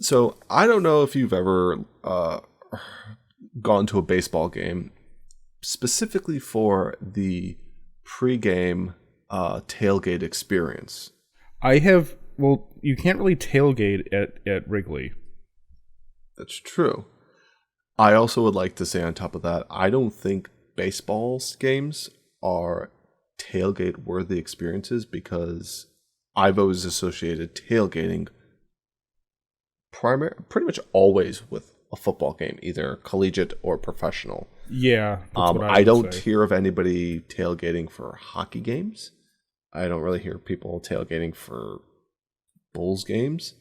So I don't know if you've ever gone to a baseball game specifically for the pregame tailgate experience. I have. Well, you can't really tailgate at Wrigley. That's true. I also would like to say on top of that, I don't think baseball games are tailgate worthy experiences because I've always associated tailgating pretty much always with a football game, either collegiate or professional. Yeah, that's what I I would don't say. hear of anybody tailgating for hockey games. I don't really hear people tailgating for Bulls games.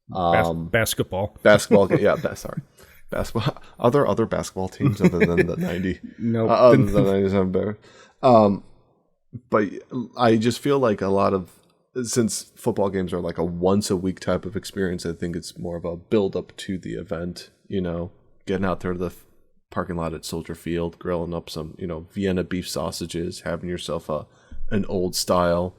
Basketball. Basketball, yeah, sorry, basketball. Other basketball teams other than the Nope. other than the 97 Bears. Um, but I just feel like a lot of since football games are like a once a week type of experience, I think it's more of a build up to the event. Getting out there to the parking lot at Soldier Field, grilling up some Vienna beef sausages, having yourself an old style.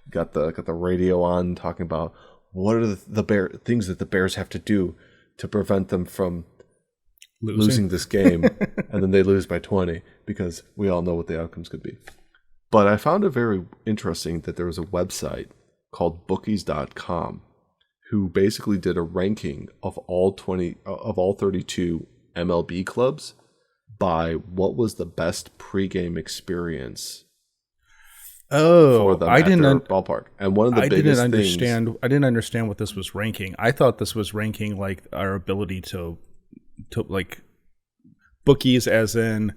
Got the radio on talking about what are the things that the Bears have to do to prevent them from losing this game, and then they lose by 20 because we all know what the outcomes could be. But I found it very interesting that there was a website called bookies.com who basically did a ranking of all 32 MLB clubs by what was the best pregame experience for Oh, them at their ballpark. And one of the biggest things, I didn't understand what this was ranking. I thought this was ranking like our ability to like bookies, as in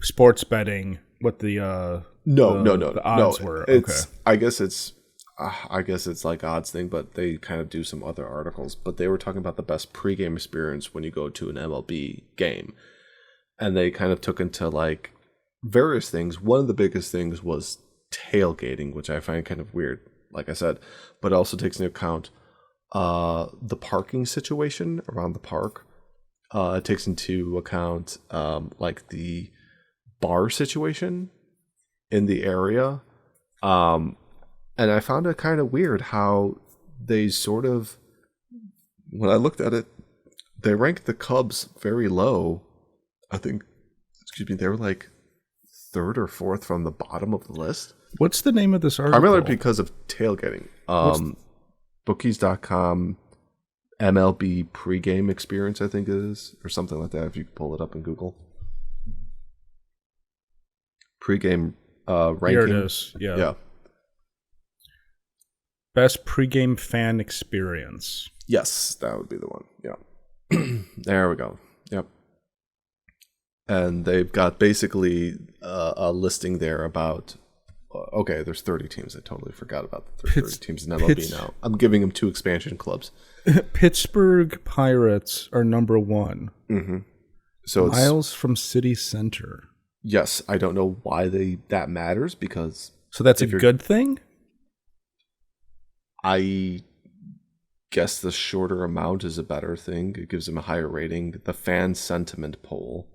sports betting. What the the odds were. It's Okay. I guess it's like odds thing, but they kind of do some other articles. But they were talking about the best pregame experience when you go to an MLB game, and they kind of took into like various things. One of the biggest things was tailgating, which I find kind of weird, like I said, but it also takes into account the parking situation around the park. It takes into account like the bar situation in the area. And I found it kind of weird how they sort of, when I looked at it, they ranked the Cubs very low. I think, they were like third or fourth from the bottom of the list. What's the name of this article? Primarily because of tailgating. Bookies.com MLB pregame experience, I think it is, or something like that, if you could pull it up in Google. Pregame ranking. Here it is. Yeah. Best pregame fan experience. Yes, that would be the one. Yeah. There we go. Yep. And they've got basically a listing there about, okay, there's 30 teams. I totally forgot about the 30 teams in MLB now. I'm giving them 2 expansion clubs. Pittsburgh Pirates are number 1. Mm-hmm. So miles from city center. Yes, I don't know why that matters because... So that's a good thing? I guess the shorter amount is a better thing. It gives them a higher rating. The fan sentiment poll.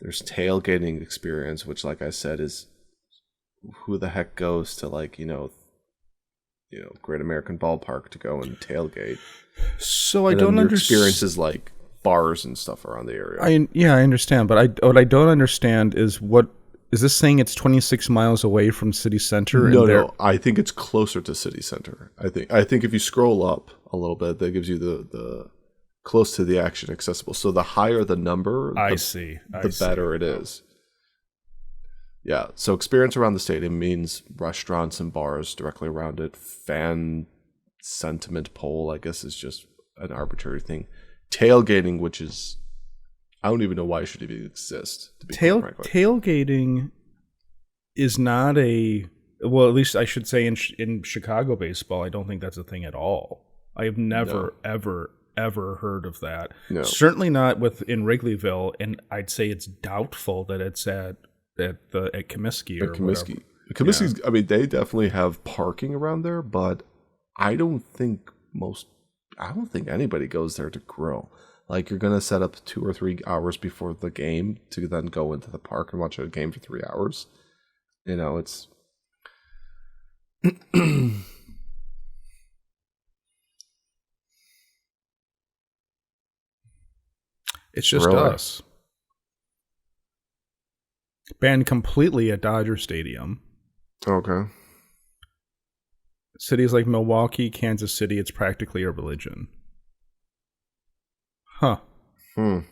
There's tailgating experience, which, like I said, is who the heck goes to Great American Ballpark to go and tailgate. So I don't understand. Experiences like bars and stuff around the area. I understand, but what I don't understand is what is this saying? It's 26 miles away from city center? No. I think it's closer to city center. I think if you scroll up a little bit, that gives you the close to the action accessible. So the higher the number, the better it is. Yeah. So experience around the stadium means restaurants and bars directly around it. Fan sentiment poll, I guess, is just an arbitrary thing. Tailgating, which is, I don't even know why it should even exist. To be tailgating is not well, at least I should say in Chicago baseball, I don't think that's a thing at all. I have never, ever heard of that. No. Certainly not in Wrigleyville, and I'd say it's doubtful that it's at Comiskey or Comiskey. Whatever. Comiskey's, I mean, they definitely have parking around there, but I don't think anybody goes there to grill. Like, you're going to set up 2 or 3 hours before the game to then go into the park and watch a game for 3 hours. It's... It's just Really? us. Banned completely at Dodger Stadium. Okay. Cities like Milwaukee, Kansas City, it's practically a religion. Huh. I'm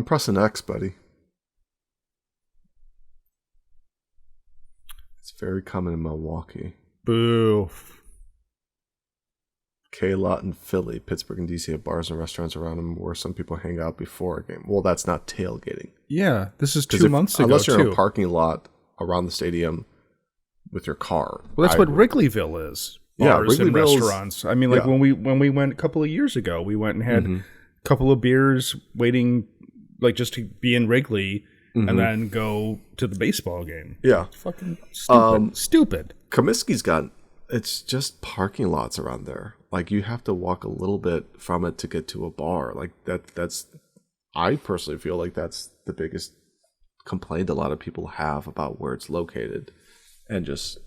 pressing X, buddy. It's very common in Milwaukee. Boo. K-Lot in Philly, Pittsburgh, and DC have bars and restaurants around them where some people hang out before a game. Well, that's not tailgating. Yeah, this is 2 months ago, unless you're in too. a parking lot around the stadium with your car. Well, that's what Wrigleyville is. Bars and restaurants. I mean, like when we went a couple of years ago, we went and had a couple of beers waiting, like just to be in Wrigley and then go to the baseball game. Yeah. It's fucking stupid. Stupid. Comiskey's got, it's just parking lots around there. Like you have to walk a little bit from it to get to a bar. Like that's, I personally feel like that's the biggest complaint a lot of people have about where it's located and just,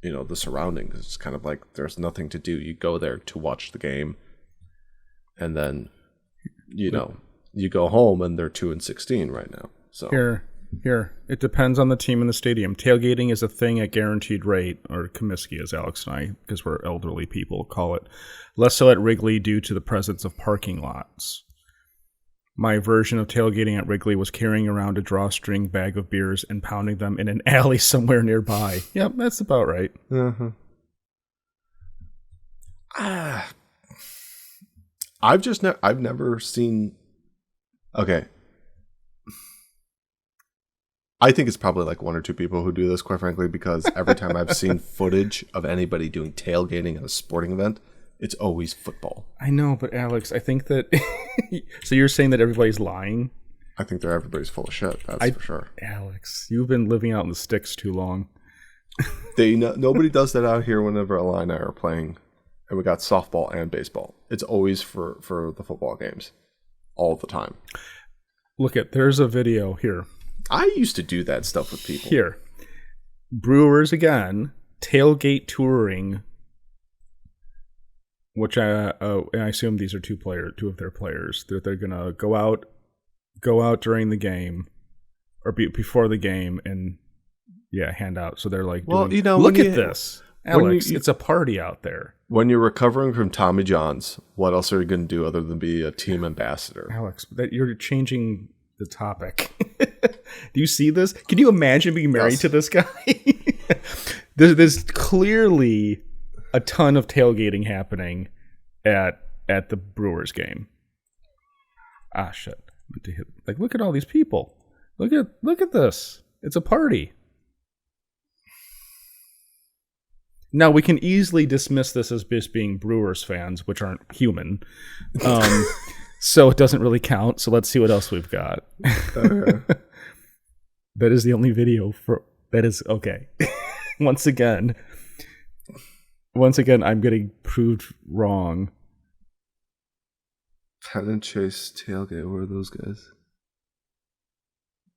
you know, the surroundings. It's kind of like there's nothing to do. You go there to watch the game and then, you know, you go home and they're 2-16 right now. So Here. It depends on the team in the stadium. Tailgating is a thing at guaranteed rate, or Comiskey, as Alex and I, because we're elderly people, call it. Less so at Wrigley due to the presence of parking lots. My version of tailgating at Wrigley was carrying around a drawstring bag of beers and pounding them in an alley somewhere nearby. Yep, that's about right. I've never seen. Okay. I think it's probably like one or two people who do this, quite frankly, because every time I've seen footage of anybody doing tailgating at a sporting event, it's always football. I know, but Alex, I think that... So you're saying that everybody's lying? I think everybody's full of shit, that's for sure. Alex, you've been living out in the sticks too long. Nobody does that out here whenever Eli and I are playing, and we got softball and baseball. It's always for the football games, all the time. Look there's a video here. I used to do that stuff with people. Here. Brewers again, tailgate touring, which I assume these are two of their players. They're gonna go out during the game or before the game and hand out. So they're like, look at this, Alex. It's a party out there. When you're recovering from Tommy John's, what else are you gonna do other than be a team ambassador? Alex, that you're changing the topic. Do you see this? Can you imagine being married to this guy? There's clearly a ton of tailgating happening at the Brewers game. Ah, shit. Like, look at all these people. Look at this. It's a party. Now, we can easily dismiss this as just being Brewers fans, which aren't human. So it doesn't really count. So let's see what else we've got. That is the only video that is okay. Once again, I'm getting proved wrong. Penn and Chase tailgate. Where are those guys?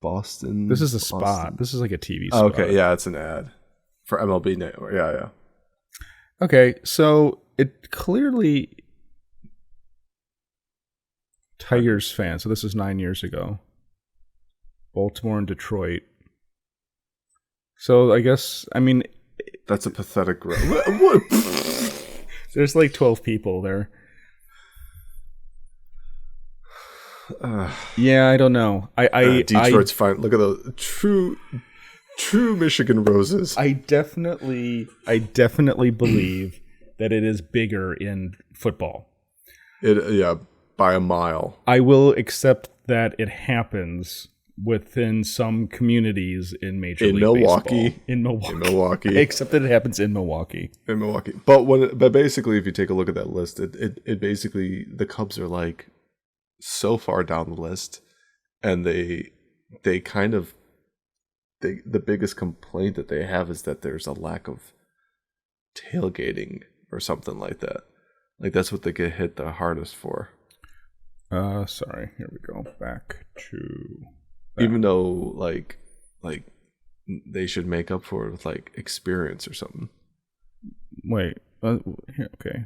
Boston. This is a spot. This is like a TV spot. Okay, yeah, it's an ad for MLB Network. Yeah. Okay, so it clearly Tigers fan. So this is 9 years ago. Baltimore and Detroit. So I guess, I mean... That's a pathetic... What? There's like 12 people there. Yeah, I don't know. Detroit's fine. Look at those true Michigan roses. I definitely believe that it is bigger in football. By a mile. I will accept that it happens within some communities in Major League Milwaukee. Baseball. In Milwaukee. Except that it happens in Milwaukee. But basically, if you take a look at that list, it basically, the Cubs are like so far down the list, and the biggest complaint that they have is that there's a lack of tailgating or something like that. Like that's what they get hit the hardest for. Sorry. Here we go. Back to even though like they should make up for it with like experience or something. Wait. Okay.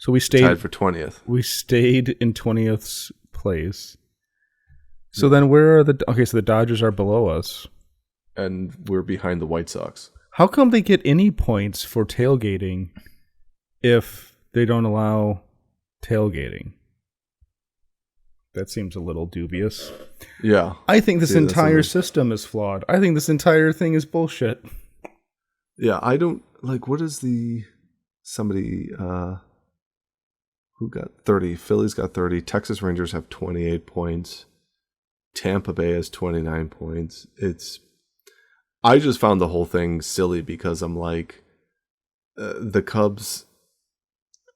So we stayed tied for 20th. We stayed in 20th place. So then where are so the Dodgers are below us. And we're behind the White Sox. How come they get any points for tailgating if they don't allow tailgating? That seems a little dubious. Yeah. I think this entire system is flawed. I think this entire thing is bullshit. Yeah, I don't what is somebody who got 30? Philly's got 30. Texas Rangers have 28 points. Tampa Bay has 29 points. I just found the whole thing silly because I'm like, the Cubs,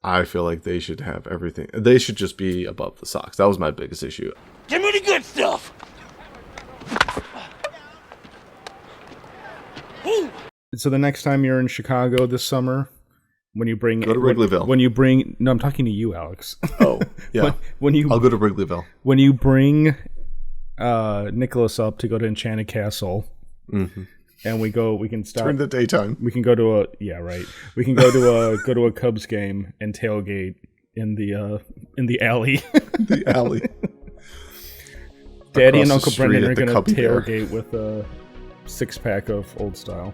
I feel like they should have everything. They should just be above the Sox. That was my biggest issue. Give me the good stuff. So the next time you're in Chicago this summer, when you bring... Go to Wrigleyville. No, I'm talking to you, Alex. Oh, yeah. I'll go to Wrigleyville. When you bring Nicholas up to go to Enchanted Castle... Mm-hmm. And we can stop during the daytime. We can go to We can go to a Cubs game and tailgate in the alley. The alley. Daddy and Uncle Brendan are going to tailgate with a 6-pack of Old Style.